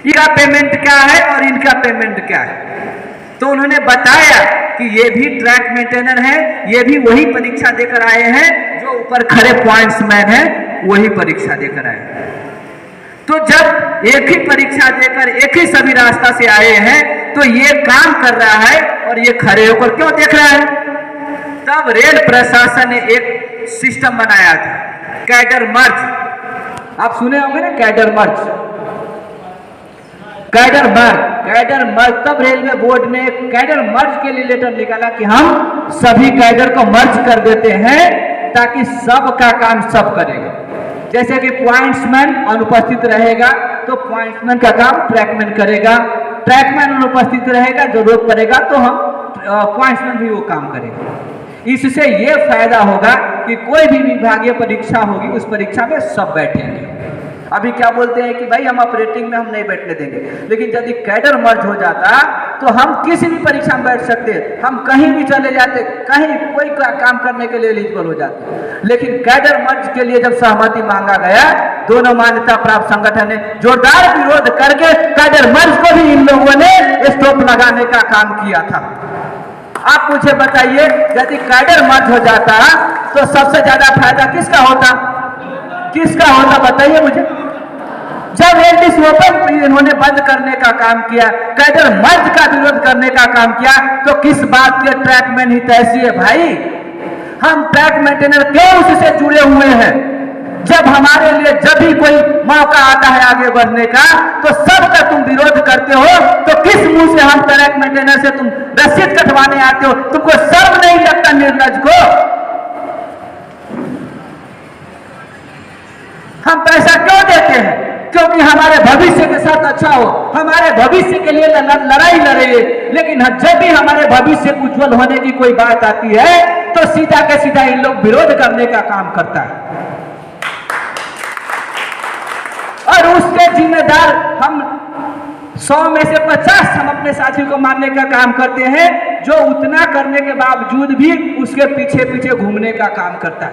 इनका पेमेंट क्या है और इनका पेमेंट क्या है। तो उन्होंने बताया कि ये भी ट्रैक मेंटेनर है, ये भी वही परीक्षा देकर आए हैं जो ऊपर खड़े पॉइंट्समैन है वही परीक्षा देकर आए। तो जब एक ही परीक्षा देकर एक ही सभी रास्ता से आए हैं तो ये काम कर रहा है और ये खड़े होकर क्यों देख रहा है। तब रेल प्रशासन ने एक सिस्टम बनाया था, कैडर मर्ज। आप सुने होंगे ना, कैडर मर्ज, कैडर मर्ज। तब रेलवे बोर्ड ने कैडर मर्ज के लिए लेटर निकाला कि हम सभी कैडर को मर्ज कर देते हैं ताकि सबका काम सब करेगा। जैसे कि पॉइंट्समैन अनुपस्थित रहेगा तो पॉइंट्समैन का काम ट्रैकमैन करेगा, ट्रैकमैन अनुपस्थित रहेगा जरूरत पड़ेगा तो हम पॉइंट्समैन भी वो काम करेगा। इससे ये फायदा होगा कि कोई भी विभागीय परीक्षा होगी उस परीक्षा में सब बैठेंगे। अभी क्या बोलते हैं कि भाई हम ऑपरेटिंग में हम नहीं बैठने देंगे, लेकिन यदि कैडर मर्ज हो जाता तो हम किसी भी परीक्षा में बैठ सकते, हम कहीं भी चले जाते, कहीं कोई काम करने के लिए एलिजिबल हो जाते। लेकिन कैडर मर्ज के लिए जब सहमति मांगा गया, दोनों मान्यता प्राप्त संगठन ने जोरदार विरोध करके कैडर मर्ज को भी इन लोगों ने स्टॉप लगाने का काम किया था। आप मुझे बताइए, यदि कैडर मर्ज हो जाता तो सबसे ज्यादा फायदा किसका होता, किसका होता बताइए मुझे। जब एलडीसी ओपन इन्होंने बंद करने का काम किया, कैडर मर्ज का विरोध करने का काम किया, तो किस बात के ट्रैकमैन हितैषी है भाई। हम ट्रैक मेंटेनर क्यों उससे जुड़े हुए हैं। जब हमारे लिए जब भी कोई मौका आता है आगे बढ़ने का तो सबका तुम विरोध करते हो, तो किस मुंह से हम ट्रैक मेंटेनर से तुम रसीद कटवाने आते हो। तुमको शर्म नहीं लगता निर्लज को। हम पैसा क्यों देते हैं, क्योंकि हमारे भविष्य के साथ अच्छा हो, हमारे भविष्य के लिए लड़ाई लड़े। लेकिन जब भी हमारे भविष्य उज्जवल होने की कोई बात आती है तो सीधा के सीधा इन लोग विरोध करने का काम करता है। और उसके जिम्मेदार हम 100 में से 50 हम अपने साथी को मारने का काम करते हैं, जो उतना करने के बावजूद भी उसके पीछे पीछे घूमने का काम करता है,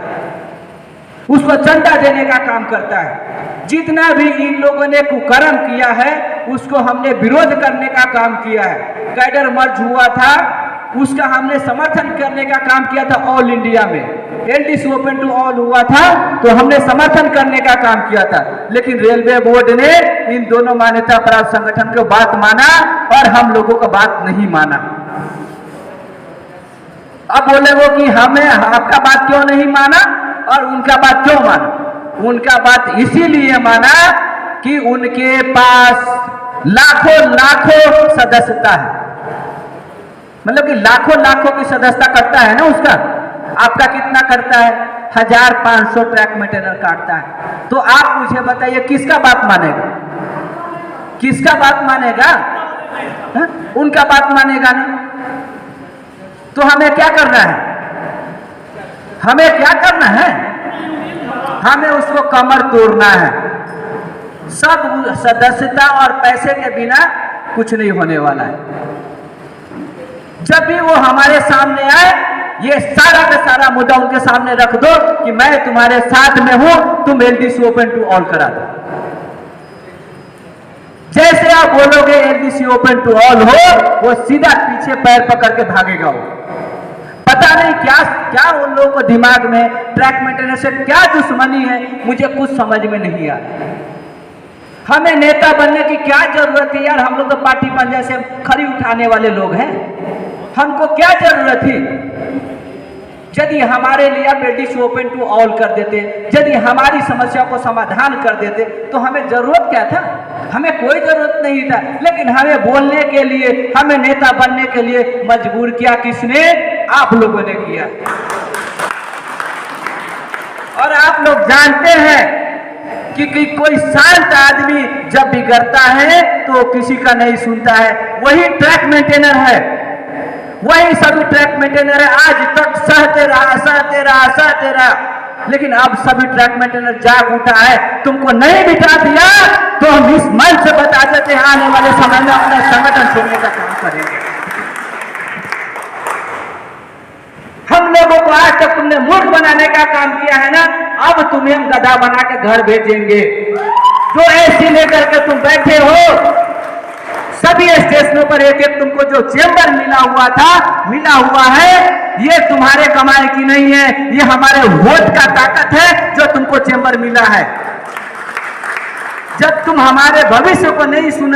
उसको चंदा देने का काम करता है। जितना भी इन लोगों ने कुकर्म किया है उसको हमने विरोध करने का काम किया है। कैडर मर्ज हुआ था, उसका हमने समर्थन करने का काम किया था ऑल इंडिया में। एलडीसी ओपन टू ऑल हुआ था तो हमने समर्थन करने का काम किया था। लेकिन रेलवे बोर्ड ने इन दोनों मान्यता प्राप्त संगठन को बात माना और हम लोगों को बात नहीं माना। अब बोले वो कि हमें आपका बात क्यों नहीं माना और उनका बात क्यों माना। उनका बात इसीलिए माना कि उनके पास लाखों लाखों सदस्यता है, मतलब कि लाखों लाखों की सदस्यता करता है ना उसका। आपका कितना करता है, 1500 ट्रैक मेंटेनर काटता है। तो आप मुझे बताइए किसका बात मानेगा, किसका बात मानेगा। हा? उनका बात मानेगा ना। तो हमें क्या करना है, हमें क्या करना है, हमें उसको कमर तोड़ना है। सब सदस्यता और पैसे के बिना कुछ नहीं होने वाला है। जब भी वो हमारे सामने आए, ये सारा का सारा मुद्दा उनके सामने रख दो कि मैं तुम्हारे साथ में हूं, तुम एलडीसी ओपन टू ऑल करा दो। जैसे आप बोलोगे एलडीसी ओपन टू ऑल हो, वो सीधा पीछे पैर पकड़ के भागेगा। वो पता नहीं क्या क्या उन लोगों को दिमाग में ट्रैक मेंटेनर से क्या दुश्मनी है, मुझे कुछ समझ में नहीं आ रहा। हमें नेता बनने की क्या जरूरत है यार, हम लोग तो पार्टी पंजा से खरी उठाने वाले लोग हैं, हमको क्या जरूरत है। यदि हमारे लिए आप एलडीसी ओपन टू ऑल कर देते, यदि हमारी समस्या को समाधान कर देते तो हमें जरूरत क्या था, हमें कोई जरूरत नहीं था। लेकिन हमें बोलने के लिए, हमें नेता बनने के लिए मजबूर किया किसने, आप लोगों ने किया। और आप लोग जानते हैं कि कोई शांत आदमी जब बिगड़ता है तो किसी का नहीं सुनता है, वही ट्रैक मेंटेनर है, वही सभी ट्रैक मेंटेनर है। आज तक सहते रहा, लेकिन अब सभी ट्रैक मेंटेनर जाग उठा है। तुमको नहीं बिठा दिया तो हम इस मंच से बता देते हैं आने वाले समय में अपना संगठन छोड़ने का काम करेंगे। हम लोगों को आज तक तुमने मूर्ख बनाने का काम किया है ना, अब तुम्हें हम गधा बना के घर भेजेंगे। जो ऐसी लेकर के तुम बैठे हो सभी स्टेशनों पर एक एक तुमको जो चेंबर मिला हुआ है, ये तुम्हारे कमाई की नहीं है, ये हमारे वोट का ताकत है जो तुमको चेंबर मिला है। जब तुम हमारे भविष्य को नहीं सुने